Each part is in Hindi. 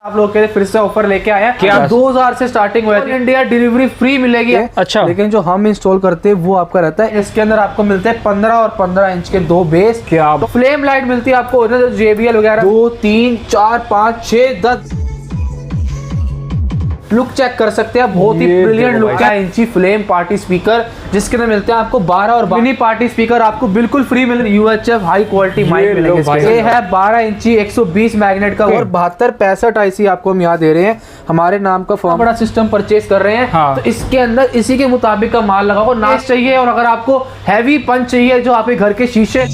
आप लोग के लिए फिर से ऑफर लेके आए हैं। क्या 2000 से स्टार्टिंग हुआ है। इंडिया डिलीवरी फ्री मिलेगी। अच्छा, लेकिन जो हम इंस्टॉल करते हैं वो आपका रहता है। इसके अंदर आपको मिलते हैं 15 और 15 इंच के दो बेस। क्या तो फ्लेम लाइट मिलती है आपको JBL वगैरह 2 3 4 5 6 10 लुक चेक कर सकते हैं। बहुत ही ब्रिलियंट लुक है। इंची फ्लेम पार्टी स्पीकर जिसके अंदर मिलते हैं आपको 12 और मिनी पार्टी स्पीकर आपको बिल्कुल फ्री मिल रहे। UHF हाई क्वालिटी माइक मिलेंगे। ये है 12 इंची 120 मैग्नेट का और 7265 IC आपको हम यहाँ दे रहे हैं। हमारे नाम का फॉर्म बड़ा सिस्टम परचेज कर रहे हैं। हाँ। तो इसके अंदर इसी के मुताबिक का माल लगा हुआ नाइस चाहिए। और अगर आपको हैवी पंच चाहिए जो आपके घर के शीशे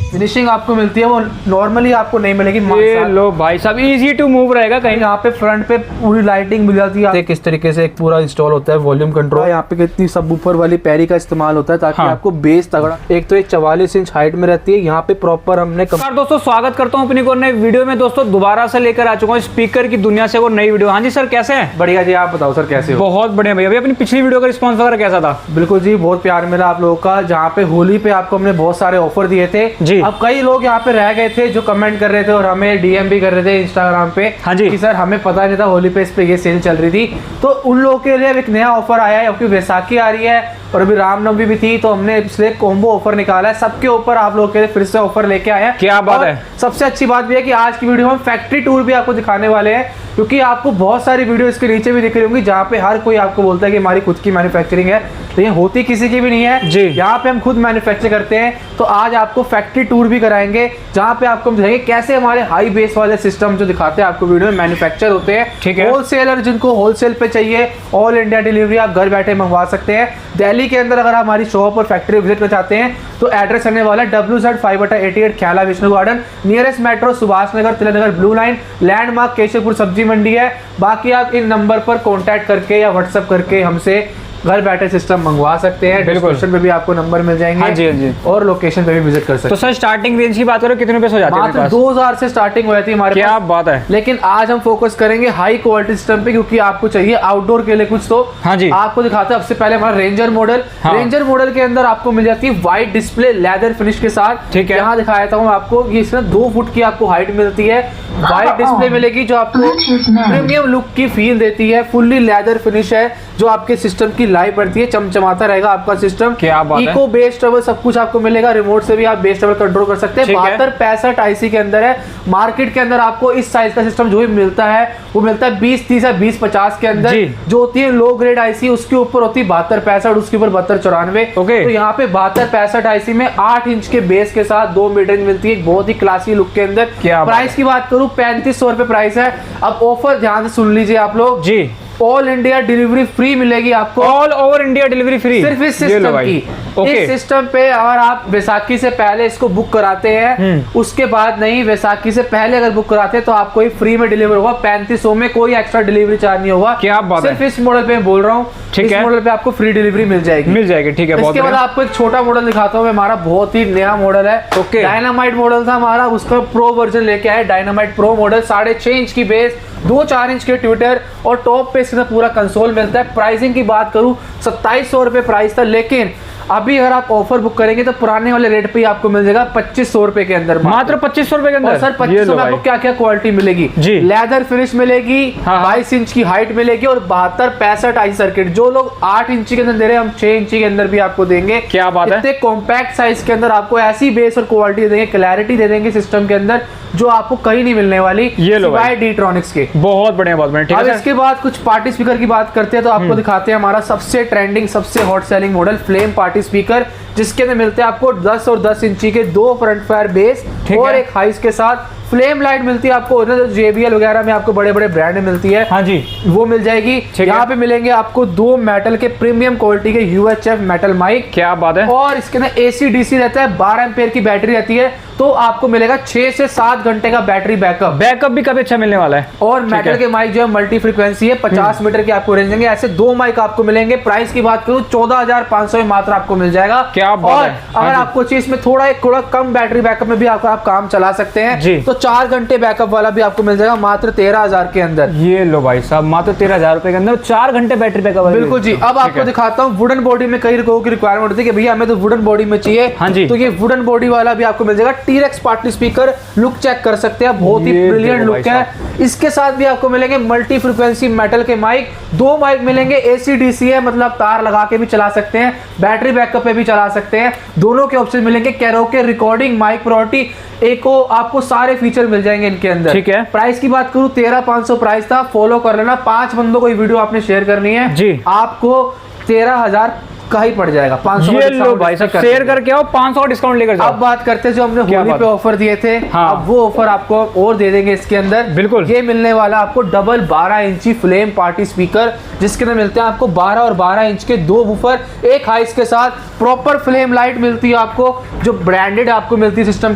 फिनिशिंग आपको मिलती है वो नॉर्मली आपको नहीं मिलेगी। ये लो भाई साहब, इजी टू मूव रहेगा। कहीं यहाँ पे फ्रंट पे पूरी लाइटिंग मिल जाती है। किस तरीके से एक पूरा इंस्टॉल होता है वॉल्यूम कंट्रोल। यहाँ पे कितनी सबवूफर वाली पैरी का इस्तेमाल होता है ताकि आपको बेस तगड़ा। एक तो ये 44 इंच हाइट में रहती है। यहाँ पे प्रॉपर हमने दोस्तों स्वागत करता हूँ अपनी को नए वीडियो में। दोस्तों दोबारा से लेकर आ चुका हूँ स्पीकर की दुनिया से वो नई वीडियो। हाँ जी सर, कैसे हैं? बढ़िया जी, आप बताओ सर कैसे हो? बहुत बढ़िया भैया। अभी अपनी पिछली वीडियो का रिस्पॉन्स वगैरह कैसा था? बिल्कुल जी, बहुत प्यार मिला आप लोगों का। जहाँ पे होली पे आपको हमने बहुत सारे ऑफर दिए थे जी। अब कई लोग यहाँ पे रह गए थे जो कमेंट कर रहे थे और हमें DM भी कर रहे थे इंस्टाग्राम पे। हाँ जी। कि सर हमें पता नहीं था होली पे इस पे ये सेल चल रही थी। तो उन लोगों के लिए एक नया ऑफर आया है क्योंकि वैसाखी आ रही है और अभी रामनवमी भी थी तो हमने इसलिए कॉम्बो ऑफर निकाला है। सबके ऊपर आप लोगों के लिए फिर से ऑफर लेके आए हैं। क्या बात है। सबसे अच्छी बात भी है कि आज की वीडियो में फैक्ट्री टूर भी आपको दिखाने वाले हैं क्योंकि आपको बहुत सारी वीडियो इसके नीचे भी दिख रही होंगी जहाँ पे हर कोई आपको बोलता है कि हमारी खुद की मैन्युफैक्चरिंग है, लेकिन होती किसी की भी नहीं है जी। यहाँ पे हम खुद मैन्युफैक्चर करते हैं। तो आज आपको फैक्ट्री टूर भी कराएंगे जहाँ पे आपको दिखाएंगे कैसे हमारे हाई बेस वाले सिस्टम जो दिखाते हैं आपको वीडियो में मैन्युफैक्चर होते हैं। ठीक है। होलसेलर जिनको होलसेल पे चाहिए ऑल इंडिया डिलीवरी आप घर बैठे मंगवा सकते हैं। दिल्ली के अंदर अगर हमारी शॉप और फैक्ट्री विजिट करना चाहते हैं तो एड्रेस रहने वाला है WZ5/88 Khyala Vishnu Garden, nearest metro Subhash Nagar, Tilak Nagar, blue line, landmark Keshavpur Sabzi Mandi है। बाकी आप इन नंबर पर कांटेक्ट करके या व्हाट्सएप करके हमसे घर बैठे सिस्टम मंगवा सकते हैं। डिस्क्रिप्शन में भी आपको नंबर मिल जाएंगे। हाँ जी, हाँ जी। और लोकेशन पे भी विजिट कर सकते हैं। तो सर स्टार्टिंग रेंज की बात करो कितने रुपए हो जाते हैं? मात्र 2000 से स्टार्टिंग हो जाती है हमारे पास। क्या बात है। लेकिन आज हम फोकस करेंगे हाई क्वालिटी सिस्टम पे क्योंकि आपको चाहिए आउटडोर के लिए कुछ। तो हाँ जी, आपको दिखाते हैं सबसे पहले हमारा रेंजर मॉडल। रेंजर मॉडल के अंदर आपको मिल जाती है व्हाइट डिस्प्ले लेदर फिनिश के साथ। ठीक है। यहाँ दिखाया था आपको ये इसमें 2 फुट की आपको हाइट मिलती है। व्हाइट डिस्प्ले मिलेगी जो आपको प्रीमियम लुक की फील देती है। फुल्ली लेदर फिनिश है जो आपके सिस्टम की लाइफ बढ़ती है, चमचमाता रहेगा आपका सिस्टम। क्या बात है। इको बेस ट्रबल सब कुछ आपको मिलेगा। रिमोट से भी आप बेस ट्रबल कंट्रोल कर सकते हैं। 7265 IC के अंदर है। मार्केट के अंदर आपको इस साइज का सिस्टम जो भी मिलता है वो मिलता है 2030 या 2050 के अंदर। जो होती है लो ग्रेड IC उसके ऊपर होती है 7265, उसके ऊपर 7294। तो यहाँ पे 7265 IC में 8 इंच के बेस के साथ 2 मिड रेंज मिलती है, बहुत ही क्लासी लुक के अंदर। प्राइस की बात करूँ 3500 रुपए प्राइस है। अब ऑफर ध्यान से सुन लीजिए आप लोग जी। ऑल इंडिया डिलीवरी फ्री मिलेगी आपको। All over India delivery free सिर्फ इस सिस्टम की। इस सिस्टम पे अगर आप वैसाखी से पहले इसको बुक कराते हैं उसके बाद नहीं, वैसाखी से पहले अगर बुक कराते हैं तो आपको ही फ्री में डिलीवर होगा। 3500 में कोई एक्स्ट्रा डिलीवरी चार्ज नहीं होगा। क्या बात है। सिर्फ इस मॉडल पे बोल रहा हूँ। इस मॉडल पे आपको फ्री डिलीवरी मिल जाएगी। ठीक है। इसके बाद आपको एक छोटा मॉडल दिखाता हूँ। हमारा बहुत ही नया मॉडल है। डायनामाइट मॉडल था हमारा, उसका प्रो वर्जन लेके आए। डायनामाइट प्रो मॉडल 6.5 इंच की बेस, 2-4 इंच के ट्विटर और टॉप पे इसके पूरा कंसोल मिलता है। प्राइसिंग की बात करूं 2700 रुपए प्राइस था, लेकिन अभी अगर आप ऑफर बुक करेंगे तो पुराने वाले रेट पे ही आपको मिल जाएगा 2500 रुपए के अंदर। मात्र 2500 रुपए के अंदर। और सर 2500 में आपको क्या क्या क्वालिटी मिलेगी जी। लेदर फिनिश मिलेगी, 22 इंच की हाइट मिलेगी और 7265 IC सर्किट। जो लोग 8 इंच के अंदर दे रहे हैं हम 6 इंच के अंदर भी आपको देंगे। क्या बात है। इतने कॉम्पैक्ट साइज के अंदर आपको ऐसी बेस और क्वालिटी देंगे, क्लैरिटी दे देंगे सिस्टम के अंदर जो आपको कहीं नहीं मिलने वाली सिवाय डीट्रॉनिक्स के। बहुत बढ़िया, बहुत बढ़िया। अब इसके बाद कुछ पार्टी स्पीकर की बात करते हैं तो आपको दिखाते हैं हमारा सबसे ट्रेंडिंग सबसे hot selling model flame party speaker, जिसके अंदर मिलते हैं आपको 10 और 10 इंची के 2 फ्रंट फायर बेस और एक हाइस के साथ। फ्लेम लाइट मिलती है आपको JBL वगैरह में आपको बड़े बड़े ब्रांड में मिलती है। हाँ जी, वो मिल जाएगी। यहाँ पे मिलेंगे आपको 2 मेटल के प्रीमियम क्वालिटी के UHF मेटल माइक। क्या बात है। और इसके अंदर AC DC रहता है, 12 एम्पेयर की बैटरी रहती है। तो आपको मिलेगा 6 से 7 घंटे का बैटरी बैकअप भी काफी अच्छा मिलने वाला है। और मेटल के माइक जो है मल्टी फ्रीक्वेंसी है, 50 मीटर की आपको रेंज देंगे। ऐसे 2 माइक आपको मिलेंगे। प्राइस की बात करूं 14500 में मात्र आपको मिल जाएगा। क्या बात है। अगर आपको चाहिए इसमें थोड़ा कम बैटरी बैकअप में भी आप काम चला सकते हैं तो 4 घंटे बैकअप वाला भी आपको मिल जाएगा मात्र 13000 के अंदर। ये लो भाई साहब, मात्र 13000 रुपए के अंदर 4 घंटे बैटरी बैकअप। बिल्कुल जी। अब आपको दिखाता हूँ वुडन बॉडी में कई लोगों की रिक्वायरमेंट होती है कि भैया हमें तो वुडन बॉडी में चाहिए। हाँ जी, तो ये वुडन बॉडी वाला भी आपको मिल जाएगा TRex party speaker, look check कर सकते हैं, बहुत ही ब्रिलियंट लुक है। इसके साथ भी आपको मिलेंगे मल्टी फ्रीक्वेंसी मेटल के माइक, 2 माइक मिलेंगे, AC DC है, मतलब तार लगा के भी चला सकते हैं, बैटरी बैकअप पे भी चला सकते हैं, दोनों के ऑप्शन मिलेंगे। कैरोके रिकॉर्डिंग, माइक प्रायोरिटी, एको, आपको सारे फीचर मिल जाएंगे इनके अंदर। ठीक है। प्राइस की बात करूं 13,500 प्राइस था, फॉलो कर लेना। 5 बंदों को ये वीडियो आपने शेयर करनी है जी, आपको 13,000 का ही पड़ जाएगा। 500 ये लो भाई साहब, शेयर करके आओ, 500 डिस्काउंट लेकर जाओ। अब बात करते हैं जो हमने होली पे ऑफर दिए थे, हाँ। अब वो ऑफर आपको और दे देंगे इसके अंदर। बिल्कुल, ये मिलने वाला आपको डबल 12 इंची फ्लेम पार्टी स्पीकर, जिसके अंदर मिलते हैं आपको 12 और 12 इंच के 2 वूफर, एक हाइस के साथ प्रॉपर फ्लेम लाइट मिलती है आपको, जो ब्रांडेड आपको मिलती है सिस्टम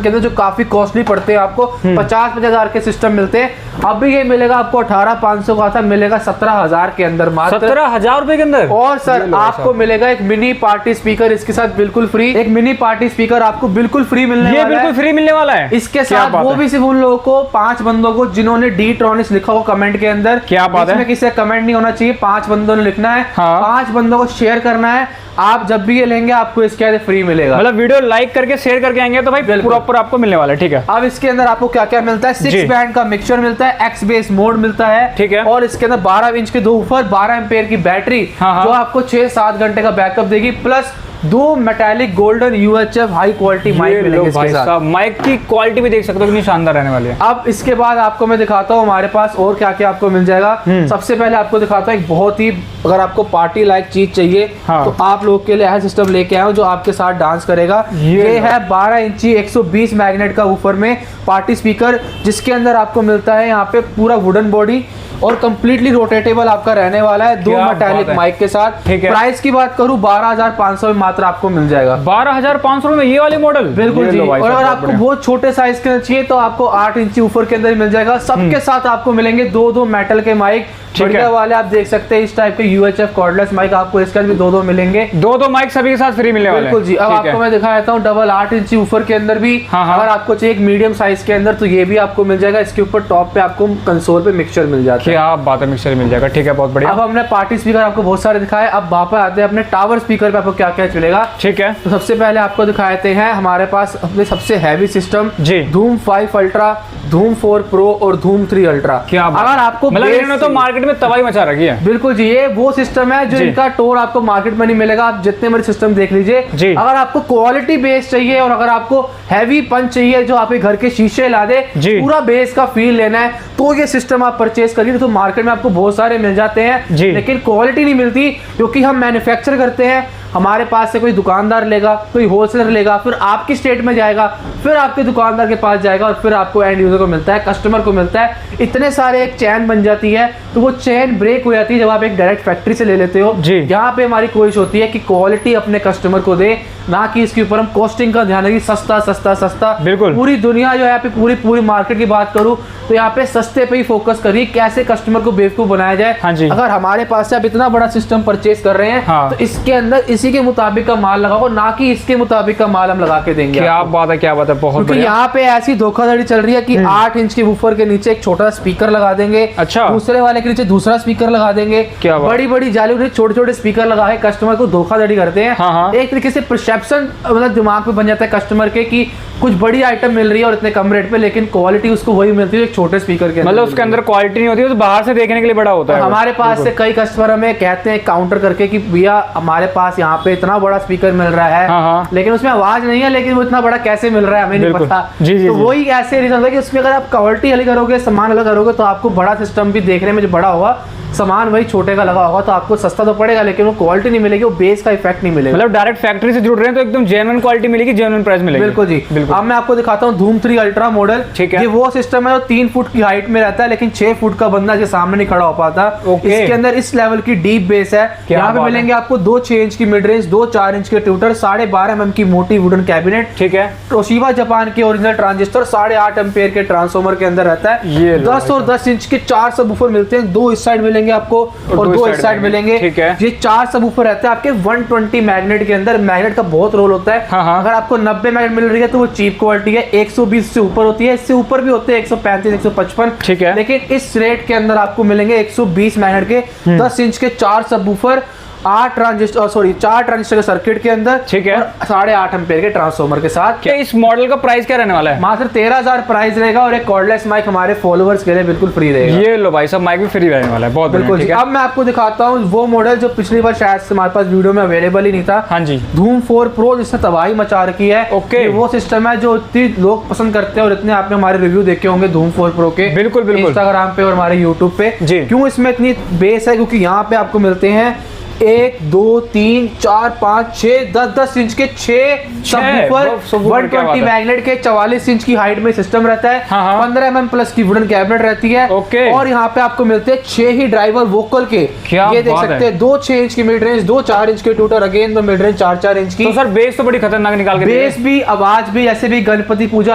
के अंदर, जो काफी कॉस्टली पड़ते हैं आपको। 50-50 हजार के सिस्टम मिलते हैं। अब भी ये मिलेगा आपको 18,500 का था, मिलेगा 17,000 के अंदर, मात्र 17,000 रुपए के अंदर। और सर आपको मिलेगा एक मिनी पार्टी स्पीकर इसके साथ बिल्कुल फ्री। एक मिनी पार्टी स्पीकर आपको बिल्कुल फ्री मिलने वाला है। ये बिल्कुल फ्री मिलने वाला है इसके साथ, वो भी सिर्फ उन लोगों को, 5 बंदों को जिन्होंने D-Tronics लिखा हो कमेंट के अंदर। क्या बात है, किसी का कमेंट नहीं होना चाहिए, 5 बंदों ने लिखना है। हाँ। 5 बंदों को शेयर करना है। आप जब भी ये लेंगे आपको इसके अंदर फ्री मिलेगा, मतलब वीडियो लाइक करके शेयर करके आएंगे तो भाई प्रॉपर आपको मिलने वाला है। ठीक है। अब इसके अंदर आपको क्या क्या मिलता है, 6 बैंड का मिक्सचर मिलता है, एक्स बेस मोड मिलता है। ठीक है। और इसके अंदर 12 इंच के 2 ऊपर, 12 एम्पेयर की बैटरी, हाँ। जो आपको 6-7 घंटे का बैकअप देगी, plus 2 metallic golden UHF high quality mic मिलेंगे इसके साथ। माइक की क्वालिटी भी देख सकते हो कितनी शानदार रहने वाली है। अब इसके बाद आपको मैं दिखाता हूँ हमारे पास और क्या क्या आपको मिल जाएगा। सबसे पहले आपको दिखाता हूँ एक बहुत ही, अगर आपको पार्टी लाइक चीज चाहिए, हाँ। तो आप लोग के लिए ऐसा सिस्टम लेके आया हूँ जो आपके साथ डांस करेगा। ये है 12 इंची 120 मैग्नेट का ऊपर में पार्टी स्पीकर, जिसके अंदर आपको मिलता है यहाँ पे पूरा वुडन बॉडी और कंप्लीटली रोटेटेबल आपका रहने वाला है, 2 मेटालिक माइक के साथ। प्राइस की बात करूं 12,500 में मात्र आपको मिल जाएगा। 12,500 में ये वाले मॉडल? बिल्कुल जी। और अगर आपको बहुत छोटे साइज के अंदर चाहिए तो आपको 8 इंची ऊपर के अंदर मिल जाएगा। सबके साथ आपको मिलेंगे 2-2 मेटल के माइक, बढ़िया वाले आप देख सकते हैं, इस टाइप के UHF कॉर्डलेस माइक आपको इसके अंदर भी 2-2 मिलेंगे। 2-2 माइक सभी के साथ फ्री मिलने वाले हैं। बिल्कुल जी। अब आपको मैं दिखा देता हूँ डबल 8 इंची ऊपर के अंदर भी। अगर आपको चाहिए एक मीडियम साइज के अंदर तो ये भी आपको मिल जाएगा। इसके ऊपर टॉप पे आपको कंसोल पे मिक्सचर मिल जाता है। क्या बात है, मिक्सचर मिल जाएगा। ठीक है, बहुत बढ़िया। अब हमने पार्टी स्पीकर आपको बहुत सारे दिखाए, अब वापस आते हैं अपने टावर स्पीकर पे आपको क्या क्या चलेगा। ठीक है। तो सबसे पहले आपको दिखाते हैं हमारे पास अपने सबसे हैवी सिस्टम जी, धूम 5 अल्ट्रा, धूम 4 प्रो और धूम 3 अल्ट्रा। क्या अगर आपको मतलब इन्होंने तो मार्केट में तबाही मचा रखी है। बिल्कुल जी, ये वो सिस्टम है जो इनका टोर आपको मार्केट में नहीं मिलेगा। आप जितने बड़े सिस्टम देख लीजिए, अगर आपको क्वालिटी बेस चाहिए और अगर आपको हैवी पंच चाहिए जो आपके घर के शीशे ला दे, पूरा बेस का फील लेना है, तो ये सिस्टम आप परचेज करिए। तो मार्केट में आपको बहुत सारे मिल जाते हैं, लेकिन क्वालिटी नहीं मिलती, क्योंकि हम मैन्युफैक्चर करते हैं। हमारे पास से कोई दुकानदार लेगा, कोई होलसेलर लेगा, फिर आपकी स्टेट में जाएगा, फिर आपके दुकानदार के पास जाएगा और फिर आपको एंड यूजर को मिलता है, कस्टमर को मिलता है। इतने सारे एक चैन बन जाती है, तो वो चैन ब्रेक हो जाती है जब आप एक डायरेक्ट फैक्ट्री से ले लेते हो। यहाँ पे हमारी कोशिश होती है कि क्वालिटी अपने कस्टमर को दे, ना कि इसके ऊपर हम कॉस्टिंग का ध्यान रखें, सस्ता सस्ता सस्ता। बिल्कुल। पूरी दुनिया जो है पे पूरी मार्केट की बात करूं तो यहाँ पे सस्ते पे ही फोकस करिए, कैसे कस्टमर को बेवकूफ बनाया जाए। अगर हमारे पास से आप इतना बड़ा सिस्टम परचेज कर रहे हैं, तो इसके अंदर इसी के मुताबिक का माल लगाओ, ना कि इसके मुताबिक का माल हम लगा के देंगे। क्या बात है, क्या बात है, बहुत बढ़िया। यहाँ पे ऐसी धोखाधड़ी चल रही है कि 8 इंच के वूफर के नीचे एक छोटा स्पीकर लगा देंगे, अच्छा, दूसरे वाले के नीचे दूसरा स्पीकर लगा देंगे, बड़ी बड़ी जाली छोटे छोटे स्पीकर लगा के कस्टमर को धोखाधड़ी करते हैं। एक तरीके से परसेप्शन मतलब दिमाग में बन जाता है कस्टमर के कि कुछ बड़ी आइटम मिल रही है और इतने कम रेट पे, लेकिन क्वालिटी उसको वही मिलती है एक छोटे स्पीकर के, मतलब उसके अंदर क्वालिटी नहीं होती, बाहर से देखने के लिए बड़ा होता है। हमारे पास से कई कस्टमर हमें कहते हैं काउंटर करके कि भैया हमारे पास यहाँ पे इतना बड़ा स्पीकर मिल रहा है, लेकिन उसमें आवाज नहीं है, लेकिन वो इतना बड़ा कैसे मिल रहा है हमें नहीं पता। तो वही ऐसे रीजन है कि उसमें अगर आप क्वालिटी अलग करोगे, सामान अलग करोगे, तो आपको बड़ा सिस्टम भी देखने में जो बड़ा होगा, सामान वही छोटे का लगा होगा, तो आपको सस्ता तो पड़ेगा, लेकिन वो क्वालिटी नहीं मिलेगी, वो बेस का इफेक्ट नहीं मिलेगा। मतलब डायरेक्ट फैक्ट्री से जुड़ रहे हैं तो एकदम जेन्युइन क्वालिटी मिलेगी, जेन्युइन प्राइस मिलेगी। बिल्कुल जी, बिल्कुल। अब मैं आपको दिखाता हूँ धूम 3 अल्ट्रा मॉडल। ठीक है। ये वो सिस्टम है जो 3 फुट की हाइट में रहता है, लेकिन 6 फुट का बंदा के सामने नहीं खड़ा हो पाता। इसके अंदर इस लेवल की डीप बेस है। यहाँ पे मिलेंगे आपको 2 6 इंच की मिड रेंज, 2 4 इंच के ट्यूटर, 12.5 mm की मोटी वुडन कैबिनेट। ठीक है। तोशिबा जापान के ओरिजिनल ट्रांजिस्टर, 8.5 एम्पेयर के ट्रांसफॉर्मर के अंदर रहता है। 10 और 10 इंच के 4 सबवूफर मिलते हैं, 2 इस साइड मिलेंगे आपको और 2 इस साइड मिलेंगे। ठीक है। ये 4 सबवूफर रहते हैं आपके 120 मैग्नेट के अंदर। मैग्नेट का बहुत रोल होता है। अगर आपको 90 मैग्नेट मिल रही है तो वो चीप क्वालिटी है, 120 से ऊपर होती है, इससे ऊपर भी होते हैं 135 155। ठीक है। लेकिन इस रेट के अंदर आपको मिलेंगे 120 मैग्नेट के 10 इंच के 4 सबवूफर 4 ट्रांजिस्टर के सर्किट के अंदर, ठीक है, 8.5 एम्पीयर के ट्रांसफार्मर के साथ। क्या इस मॉडल का प्राइस क्या रहने वाला है? मात्र 13,000 प्राइस रहेगा और एक कॉर्डलेस माइक हमारे फॉलोअर्स के लिए बिल्कुल फ्री रहेगा। ये लो भाई साहब, माइक भी फ्री रहने वाला है, बहुत बिल्कुल। अब मैं आपको दिखाता हूँ वो मॉडल जो पिछली बार शायद से हमारे पास वीडियो में अवेलेबल ही नहीं था। हाँ जी, धूम 4 प्रो जिसने तबाही मचा रखी है। ओके, वो सिस्टम है जो इतने लोग पसंद करते हैं और इतने आपने हमारे रिव्यू देखे होंगे धूम 4 प्रो के, बिल्कुल बिल्कुल, इंस्टाग्राम पे और हमारे यूट्यूब पे। क्यों इसमें इतनी बेस है? क्योंकि यहाँ पे आपको मिलते हैं 1 2 3 4 5 6 10 इंच के 6 सबवूफर, 120 मैग्नेट के 44 इंच की हाइट में सिस्टम रहता है। 15 mm प्लस की वुडन कैबिनेट रहती है। और यहाँ पे आपको मिलते हैं 6 ही ड्राइवर वोकल के। ये देख सकते हैं, 2 6 इंच की मिड रेंज, 2 4 इंच के ट्यूटर, अगेन दो मिड रेंज 4 इंच की। तो सर बेस तो बड़ी खतरनाक निकाल के बेस भी, आवाज भी। ऐसे भी गणपति पूजा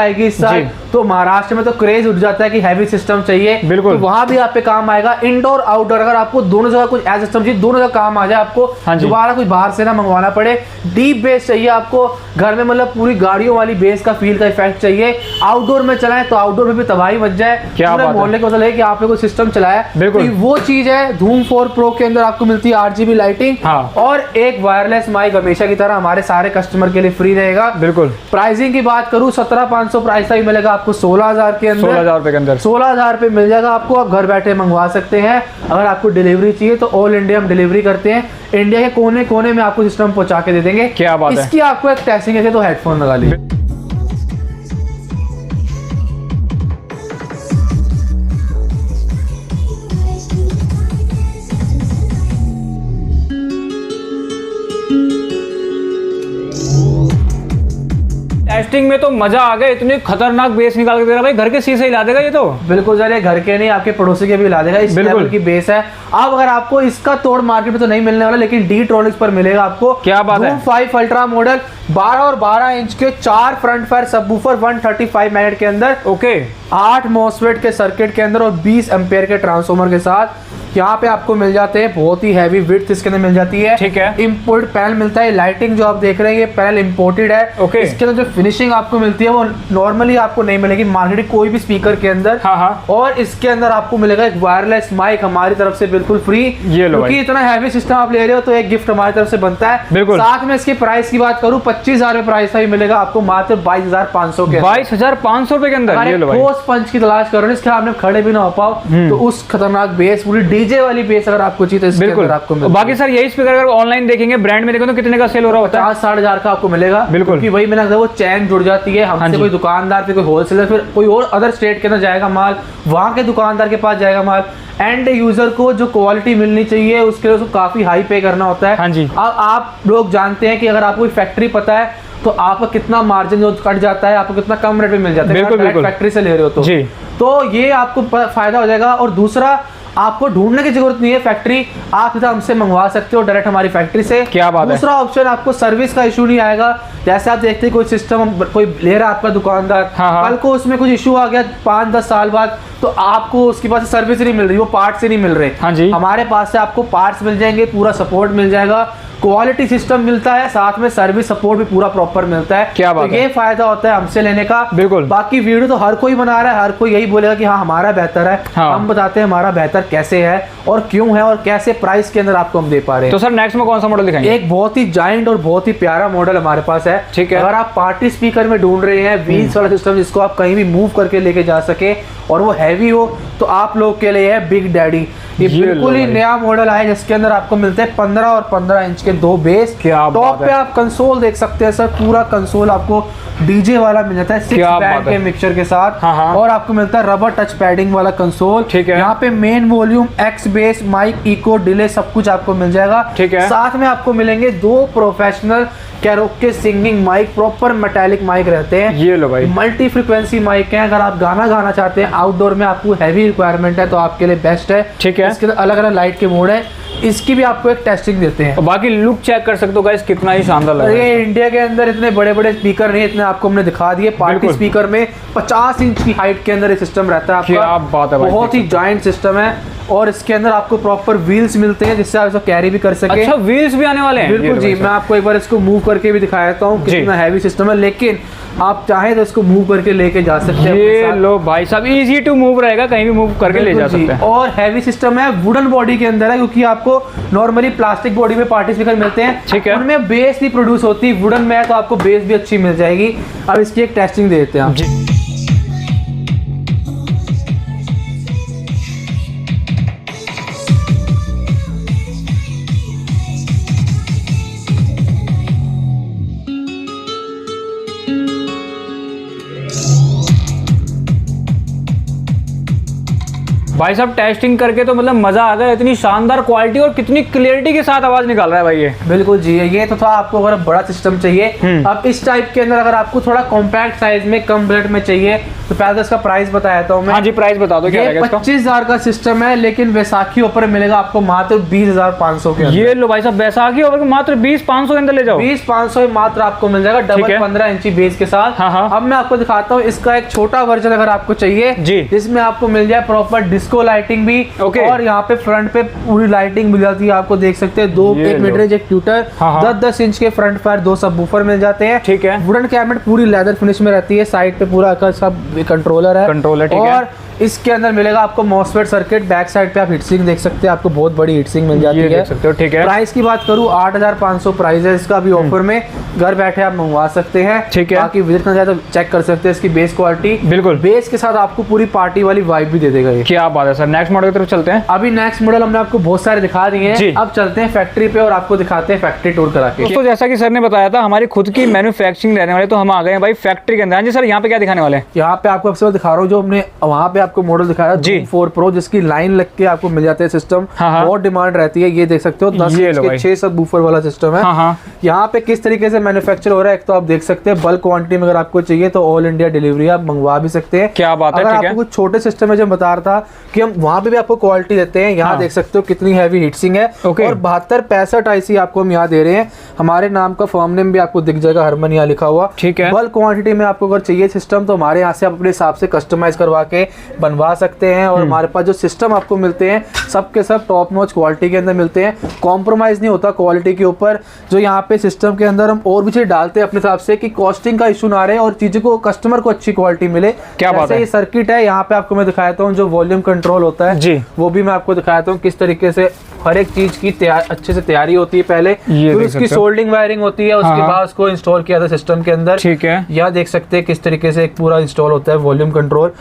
आएगी इस साल, तो महाराष्ट्र में तो क्रेज उठ जाता है कि हैवी सिस्टम चाहिए, बिल्कुल, तो वहां भी आप पे काम आएगा। इंडोर आउटडोर अगर आपको दोनों जगह कुछ ऐसा सिस्टम चाहिए, दोनों जगह काम आ जाए, आपको दोबारा कुछ बाहर से ना मंगवाना पड़े। डीप बेस चाहिए आपको घर में, मतलब पूरी गाड़ियों वाली बेस का फील का इफेक्ट चाहिए। आउटडोर में चलाएं तो आउटडोर में भी तबाही मच जाए, पूरे मोहल्ले को चले कि आपने कोई सिस्टम चलाया। बिल्कुल, तो वो चीज है धूम 4 प्रो के अंदर आपको मिलती है 8GB लाइटिंग। और एक वायरलेस माइक हमेशा की तरह हमारे सारे कस्टमर के लिए फ्री रहेगा। बिल्कुल। प्राइसिंग की बात करूं 17,500 प्राइस ही मिलेगा आपको 16,000 के अंदर। 16,000 रुपए के अंदर 16,000 पे मिल जाएगा आपको। आप घर बैठे मंगवा सकते हैं। अगर आपको डिलीवरी चाहिए तो ऑल इंडिया हम डिलीवरी करते हैं। इंडिया के कोने कोने में आपको सिस्टम पहुंचा के दे देंगे। क्या बात है। इसकी आपको एक टेस्टिंग है तो हेडफोन लगा लीजिए। टेस्टिंग में तो मजा आ गया, इतनी खतरनाक बेस निकाल के दे रहा भाई, घर के शीशे हिला देगा ये तो। बिल्कुल सर, ये घर के नहीं आपके पड़ोसी के भी हिला देगा, इस लेवल की बेस है। अब अगर आपको इसका तोड़ मार्केट में तो नहीं मिलने वाला, लेकिन डी-ट्रॉनिक्स पर मिलेगा आपको। क्या बात है। 5 अल्ट्रा मॉडल 12 और 12 इंच के 4 फ्रंट फायर सबवूफर 135 मैग्नेट के अंदर, ओके, 8 मॉसफेट के सर्किट के अंदर और 20 एम्पेयर के ट्रांसफार्मर के साथ यहाँ पे आपको मिल जाते हैं। बहुत ही हैवी विड्थ इसके अंदर मिल जाती है। ठीक है। इंपोर्ट पैनल मिलता है। लाइटिंग जो आप देख रहे हैं ये पैनल इंपोर्टेड है। ओके। इसके अंदर जो फिनिशिंग आपको मिलती है वो नॉर्मली आपको नहीं मिलेगी मार्केट कोई भी स्पीकर के अंदर। और इसके अंदर आपको मिलेगा एक वायरलेस माइक हमारी तरफ से बिल्कुल फ्री। क्योंकि इतना हैवी सिस्टम आप ले रहे हो तो एक गिफ्ट हमारी तरफ से बनता है। बिल्कुल। साथ में इसके प्राइस की बात करूँ 25,000 प्राइस ही मिलेगा आपको मात्र 22,500 के। 22,500 रुपए के अंदर ठोस पंच की तलाश करो, इसके आपने खड़े भी ना हो पाओ तो उस खतरनाक बेस, पूरी डीजे वाली बेस अगर आपको चाहिए तो बिल्कुल आपको मिलेगा। बाकी सर यही स्पीकर अगर ऑनलाइन देखेंगे ब्रांड में देखेंगे तो कितने का सेल हो रहा होता है? 50-60,000 का आपको मिलेगा। बिल्कुल। क्योंकि वही मैंने कहा वो चैन जुड़ जाती है हमसे, कोई दुकानदार फिर कोई होलसेलर फिर कोई और अदर स्टेट के अंदर जाएगा माल, वहां के दुकानदार के पास जाएगा माल। एंड यूजर को जो क्वालिटी मिलनी चाहिए उसके लिए उसको काफी हाई पे करना होता है। हाँ जी। अब आप लोग जानते हैं कि अगर आपको फैक्ट्री पता है तो आपका कितना मार्जिन जो कट जाता है, आपको कितना कम रेट में मिल जाता है। बिल्कुल फैक्ट्री से ले रहे हो तो जी, तो ये आपको फायदा हो जाएगा। और दूसरा, आपको ढूंढने की जरूरत नहीं है फैक्ट्री, आप सीधा हमसे मंगवा सकते हो डायरेक्ट हमारी फैक्ट्री से। क्या बात है। दूसरा ऑप्शन, आपको सर्विस का इशू नहीं आएगा। जैसे आप देखते हैं कोई सिस्टम कोई ले रहा है आपका दुकानदार, कल को उसमें कुछ इशू आ गया 5-10 साल बाद तो आपको उसके पास सर्विस नहीं मिल रही, वो पार्ट से नहीं मिल रहे। हाँ जी। हमारे पास से आपको पार्ट्स मिल जाएंगे, पूरा सपोर्ट मिल जाएगा, क्वालिटी सिस्टम मिलता है, साथ में सर्विस सपोर्ट भी पूरा प्रॉपर मिलता है। क्या बात है। ये फायदा होता है हमसे लेने का। बिल्कुल। बाकी वीडियो तो हर कोई बना रहा है, हर कोई यही बोलेगा कि हाँ हमारा बेहतर है। हम बताते हैं हमारा बेहतर कैसे है और क्यों है और कैसे प्राइस के अंदर आपको हम दे पा रहे हैं। तो सर नेक्स्ट में कौन सा मॉडल दिखाएंगे? एक बहुत ही जायंट और बहुत ही प्यारा मॉडल हमारे पास है। ठीक है। अगर आप पार्टी स्पीकर में ढूंढ रहे हैं व्हील्स वाला सिस्टम जिसको आप कहीं भी मूव करके लेके जा सके और वो हैवी हो, तो आप लोग के लिए है बिग डैडी। ये बिल्कुल ही नया मॉडल है जिसके अंदर आपको मिलते हैं 15 और 15 इंच के 2 बेस। टॉप पे आप कंसोल देख सकते हैं सर, पूरा कंसोल आपको डीजे वाला मिल जाता है 6 बैंड के मिक्सचर के साथ। और आपको मिलता है रबर टच पैडिंग वाला कंसोल। ठीक है। यहाँ पे main volume, X bass, mic, echo, delay सब कुछ आपको मिल जाएगा। ठीक है। साथ में आपको मिलेंगे 2 professional karaoke singing mic, proper metallic mic रहते हैं। ये लो भाई, मल्टी फ्रीक्वेंसी माइक है। अगर आप गाना गाना चाहते हैं आउटडोर में, आपको हैवी रिक्वायरमेंट है तो आपके लिए बेस्ट है। ठीक है। इसके अलग अलग लाइट के मोड है, इसकी भी आपको एक टेस्टिंग देते हैं। बाकी लुक चेक कर सकते हो गाइस, कितना ही शानदार लग रहा है। ये इंडिया के अंदर इतने बड़े बड़े स्पीकर नहीं, इतने आपको हमने दिखा दिए। पार्टी स्पीकर में 50 इंच की हाइट के अंदर ये सिस्टम रहता है आपका। क्या बात है भाई, बहुत ही जायंट सिस्टम है। और इसके अंदर आपको प्रॉपर व्हील्स मिलते हैं जिससे आप इसको कैरी भी कर सके। अच्छा, व्हील्स भी आने वाले हैं? बिल्कुल जी, मैं आपको एक बार इसको मूव करके भी दिखा देता हूँ कितना हैवी सिस्टम है। लेकिन आप चाहें तो इसको मूव करके लेके जा सकते हैं। ये लो भाई साहब, इजी टू मूव रहेगा, कहीं भी मूव करके ले जा सकते हैं। और हैवी सिस्टम है, वुडन बॉडी के अंदर है, क्योंकि आपको नॉर्मली प्लास्टिक बॉडी में पार्टी स्पीकर मिलते हैं, ठीक है, उनमें बेस भी प्रोड्यूस होती है। वुडन में है तो आपको बेस भी अच्छी मिल जाएगी। अब इसकी एक टेस्टिंग देते हैं आप। भाई साहब टेस्टिंग करके तो मतलब मजा आ गया, इतनी शानदार क्वालिटी और कितनी क्लियरिटी के साथ आवाज निकाल रहा है भाई ये। बिल्कुल जी, ये तो था आपको अगर बड़ा सिस्टम चाहिए। अब इस टाइप के अंदर अगर आपको थोड़ा कॉम्पैक्ट साइज में कम बजट में चाहिए तो पहले तो इसका प्राइस बताया था मैं। हाँ जी, प्राइस बता दो क्या ये 25,000 का सिस्टम है, लेकिन वैसाखी ऑफर मिलेगा आपको मात्र 20,500 के अंदर। ये लो भाई साहब, वैसाखी ऑफर मात्र 20,500 के अंदर ले जाओ। 20,500 मात्र आपको मिल जाएगा, डबल 15 इंची बेस के साथ। हाँ। अब मैं आपको दिखाता हूँ इसका एक छोटा वर्जन अगर आपको चाहिए जी, जिसमें आपको मिल जाए प्रॉपर डिस्को लाइटिंग भी। और यहाँ पे फ्रंट पे पूरी लाइटिंग मिल जाती है, आपको देख सकते हैं। एक मिड रेंज, एक ट्यूटर, 10-10 इंच के फ्रंट फायर, 2 सबवूफर मिल जाते हैं। ठीक है, वुडन कैबिनेट पूरी लेदर फिनिश में रहती है, साइड पे पूरा सब कंट्रोलर है। ठीक और है। इसके अंदर मिलेगा आपको मॉसफेट सर्किट, बैक साइड पे आप हीटसिंक देख सकते हैं, आपको बहुत बड़ी हीटसिंक मिल जाती है, देख सकते हो। ठीक है, प्राइस की बात करूं 8,500 प्राइस है इसका भी ऑफर में, घर बैठे आप मंगवा सकते हैं। ठीक है, बाकी विजिट करना चाहे तो चेक कर सकते हैं इसकी बेस क्वालिटी। बिल्कुल, बेस के साथ आपको पूरी पार्टी वाली वाइब भी दे देगा ये। क्या बात है सर, नेक्स्ट मॉडल की तरफ चलते हैं। अभी नेक्स्ट मॉडल हमने आपको बहुत सारे दिखा दिए हैं, अब चलते हैं फैक्ट्री पे और आपको दिखाते हैं फैक्ट्री टूर करा के। दोस्तों जैसा कि सर ने बताया था हमारी खुद की मैन्युफैक्चरिंग रहने वाले, तो हम आ गए हैं भाई फैक्ट्री के अंदर। हाँ जी सर, यहाँ पे क्या दिखाने वाले हैं? यहाँ पे आपको सबसे दिखा रहा हूँ जो हमने वहाँ पे आपको मॉडल दिखाया Zoom 4 Pro, जिसकी लाइन लग के आपको मिल जाते हैं सिस्टम। बहुत डिमांड रहती है, ये देख सकते हो 10 इंच के 6 सबवूफर वाला सिस्टम है। यहाँ पे किस तरीके से मैन्युफैक्चर हो रहा है एक तो आप देख सकते हैं, बल्क क्वांटिटी में अगर आपको चाहिए तो ऑल इंडिया डिलीवरी आप मंगवा भी सकते हैं। क्या बात है। अगर आपको कुछ छोटे सिस्टम है, जो बता रहा था कि हम वहाँ पे भी आपको क्वालिटी देते हैं। यहाँ देख सकते हो कितनी हैवी हीटसिंग है, और 7265 IC आपको हम यहाँ दे रहे हैं। हमारे नाम का फर्म नेम भी आपको दिख जाएगा, हरमन यहाँ लिखा हुआ। ठीक है, बल्क क्वांटिटी में आपको अगर चाहिए सिस्टम तो हमारे यहाँ से आप अपने हिसाब से कस्टमाइज करवा के बनवा सकते हैं। और हमारे पास जो सिस्टम आपको मिलते हैं सब के सब टॉप नॉच क्वालिटी के अंदर मिलते हैं, कॉम्प्रोमाइज नहीं होता क्वालिटी के ऊपर। जो यहाँ पे सिस्टम के अंदर हम और भी चीज डालते हैं अपने हिसाब से कि कॉस्टिंग का इशू ना रहे और चीजों को कस्टमर को अच्छी क्वालिटी मिले। क्या बात है। ये सर्किट है, यहाँ पे आपको मैं दिखाता हूँ जो वॉल्यूम कंट्रोल होता है जी, वो भी मैं आपको दिखाता हूँ किस तरीके से हर एक चीज की अच्छे से तैयारी होती है। पहले फिर उसकी सोल्डिंग वायरिंग होती है, उसके बाद उसको इंस्टॉल किया था सिस्टम के अंदर। ठीक है, यहाँ देख सकते हैं किस तरीके से एक पूरा इंस्टॉल होता है वॉल्यूम कंट्रोल।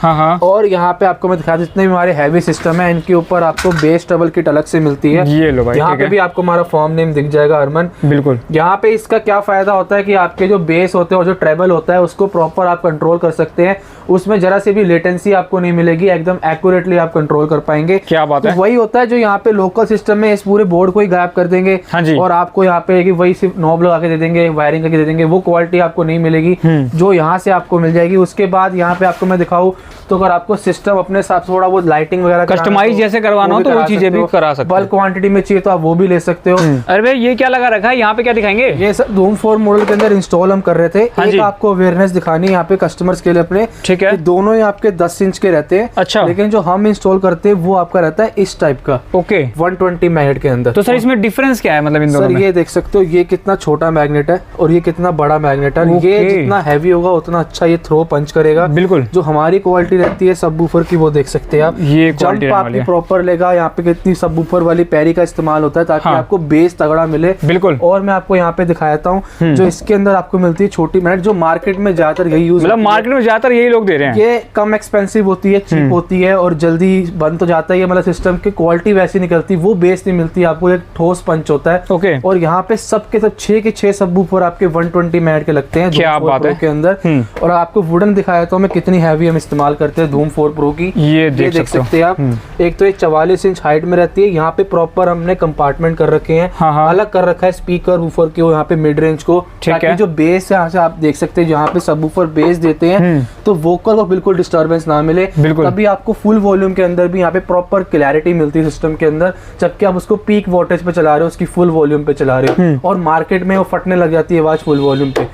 और यहाँ पे आपको मैं दिखा, जितने भी हमारे हैवी सिस्टम है इनके ऊपर आपको बेस ट्रबल किट अलग से मिलती है। ये लो भाई, यहाँ पे भी आपको हमारा फॉर्म नेम दिख जाएगा, हरमन। बिल्कुल, यहाँ पे इसका क्या फायदा होता है कि आपके जो बेस होते हैं और जो ट्रेबल होता है उसको प्रॉपर आप कंट्रोल कर सकते हैं, उसमें जरा से भी लेटेंसी आपको नहीं मिलेगी, एकदम एक्यूरेटली आप कंट्रोल कर पाएंगे। क्या बात है। वही होता है जो यहाँ पे लोकल सिस्टम में इस पूरे बोर्ड को ही गायब कर देंगे। हाँ जी। और आपको यहाँ पे कि वही सिर्फ नॉब लगा के दे देंगे, वायरिंग करके दे देंगे, वो क्वालिटी आपको नहीं मिलेगी जो यहाँ से आपको मिल जाएगी। उसके बाद यहाँ पे आपको मैं दिखाऊं तो अगर आपको सिस्टम अपने हिसाब से थोड़ा बहुत लाइटिंग वगैरह कस्टमाइज जैसे करवाना हो तो वो चीजें भी करा सकते हो। बल्क क्वांटिटी में चाहिए तो आप वो भी ले सकते हो। अरे भाई ये क्या लगा रखा है यहाँ पे, क्या दिखाएंगे? ये सब Zoom 4 मॉडल के अंदर इंस्टॉल हम कर रहे थे। एक आपको अवेयरनेस दिखानी है यहाँ पे कस्टमर्स के लिए अपने। ठीक है, दोनों ही आपके 10 इंच के रहते हैं। अच्छा, लेकिन जो हम इंस्टॉल करते हैं वो आपका रहता है इस टाइप का। ओके, 120 मैग्नेट के अंदर। तो सर इसमें डिफरेंस क्या है मतलब इन दोनों में? सर ये देख सकते हो ये कितना छोटा मैग्नेट है और ये कितना बड़ा मैग्नेट है। ये जितना हैवी होगा उतना अच्छा ये थ्रो पंच करेगा। बिल्कुल, जो हमारी क्वालिटी रहती है सबवूफर की वो देख सकते हैं आप, ये जंप आपकी प्रॉपर लेगा। यहाँ पे कितनी सबवूफर वाली पैरी का इस्तेमाल होता है ताकि आपको बेस तगड़ा मिले। बिल्कुल, और मैं आपको यहाँ पे दिखाता हूँ जो इसके अंदर आपको मिलती है छोटी मैग्नेट, जो मार्केट में ज्यादातर यही यूज, मतलब मार्केट में ज्यादातर यही लोग दे रहे हैं। ये कम एक्सपेंसिव होती है, चीप होती है और जल्दी बन तो जाता है। मतलब सिस्टम की क्वालिटी वैसी निकलती, वो बेस नहीं मिलती आपको, एक ठोस पंच होता है। ओके, और यहाँ पे सबके सब 6 के 6 सबवूफर आपके 120 मैग्नेट के लगते हैं क्या बात है के अंदर। और आपको वुडन दिखाया तो हमें कितनी हैवी हम इस्तेमाल करते हैं Zoom 4 Pro की। ये देख सकते हैं आप। एक तो ये 44 इंच हाइट में रहती है। यहाँ पे प्रॉपर हमने कंपार्टमेंट कर रखे हैं, अलग कर रखा है स्पीकर वूफर के, यहाँ पे मिड रेंज को। ठीक है, जो बेस है यहाँ से आप देख सकते हैं, जहाँ पे सबवूफर बेस देते हैं तो वोकल को बिल्कुल डिस्टर्बेंस ना मिले। तभी आपको फुल वॉल्यूम के अंदर भी यहाँ पे प्रॉपर क्लैरिटी मिलती है सिस्टम के अंदर, जबकि आप उसको पीक वोल्टेज पे चला रहे हो, उसकी फुल वॉल्यूम पे चला रहे हो और मार्केट में वो फटने लग जाती है आवाज फुल वॉल्यूम पे।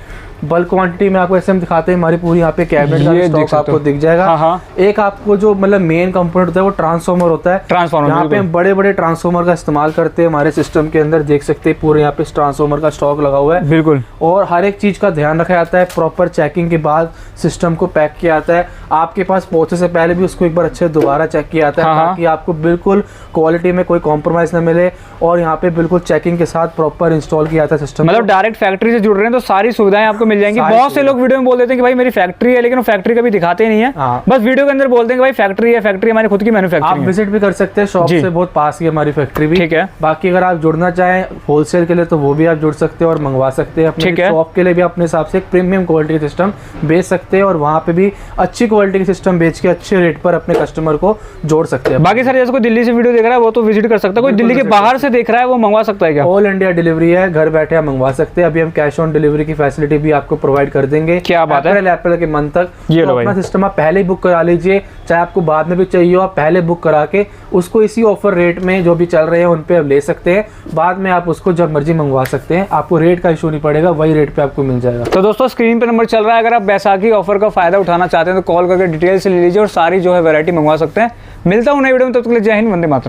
बल्क क्वांटिटी में आपको ऐसे हम दिखाते हैं, हमारी पूरी यहाँ पे कैबिनेट का स्टॉक आपको दिख जाएगा। एक आपको जो मतलब मेन कंपोनेंट होता है वो ट्रांसफार्मर होता है। ट्रांसफार्मर यहाँ पे हम बड़े बड़े ट्रांसफार्मर का इस्तेमाल करते हैं हमारे सिस्टम के अंदर, देख सकते हैं पूरे यहाँ पे ट्रांसफार्मर का स्टॉक लगा हुआ है। बिल्कुल। और हर एक चीज का ध्यान रखा जाता है, प्रॉपर चेकिंग के बाद सिस्टम को पैक किया जाता है। आपके पास पहुंचने से पहले भी उसको एक बार अच्छे दोबारा चेक किया जाता है, ताकि आपको बिल्कुल क्वालिटी में कोई कॉम्प्रोमाइज ना मिले। और यहाँ पे बिल्कुल चेकिंग के साथ प्रॉपर इंस्टॉल किया जाता है सिस्टम। मतलब डायरेक्ट फैक्ट्री से जुड़ रहे हैं तो सारी सुविधाएं आपको मिल जाएंगी। बहुत से लोग वीडियो में बोल देते हैं कि भाई मेरी फैक्ट्री है, लेकिन वो फैक्ट्री कभी दिखाते नहीं है। बस वीडियो के अंदर बोलते हैं कि भाई फैक्ट्री है, फैक्ट्री हमारी खुद की मैन्युफैक्चरिंग है। आप विजिट भी कर सकते हैं, शॉप से बहुत पास ही हमारी फैक्ट्री भी। ठीक है। बाकी अगर आप जुड़ना चाहें होलसेल के लिए तो वो भी आप जुड़ सकते हैं और मंगवा सकते हैं। अपने शॉप के लिए भी अपने हिसाब से एक प्रीमियम क्वालिटी का सिस्टम बेच सकते हैं और वहाँ पे भी अच्छी क्वालिटी के सिस्टम बेच के अच्छे रेट पर अपने कस्टमर को जोड़ सकते हैं। बाकी सर जैसे कोई दिल्ली से वीडियो देख रहा है वो तो विजिट कर सकता है, कोई दिल्ली के बाहर से देख रहा है वो मंगवा सकता है क्या? ऑल इंडिया डिलीवरी है, घर बैठे आप मंगवा सकते हैं। अभी हम कैश ऑन डिलीवरी की फैसिलिटी भी आपको प्रोवाइड कर देंगे। क्या बात है। अप्रैल के मंथ तक ये तो अपना सिस्टम आप पहले ही बुक करा लीजिए, चाहे आपको बाद में भी चाहिए हो आप पहले बुक करा के उसको इसी ऑफर रेट में जो भी चल रहे हैं उन पे आप ले सकते हैं। बाद में आप उसको जब मर्जी मंगवा सकते हैं, आपको रेट का इशू नहीं पड़ेगा, वही रेट पे आपको मिल जाएगा। तो दोस्तों स्क्रीन पे नंबर चल रहा है, अगर आप बैसाखी ऑफर का फायदा उठाना चाहते हैं तो कॉल करके डिटेल से ले लीजिए और सारी जो है वैरायटी मंगवा सकते हैं। मिलता हूं नई वीडियो में, तब तक के लिए जय हिंद, वंदे मातरम।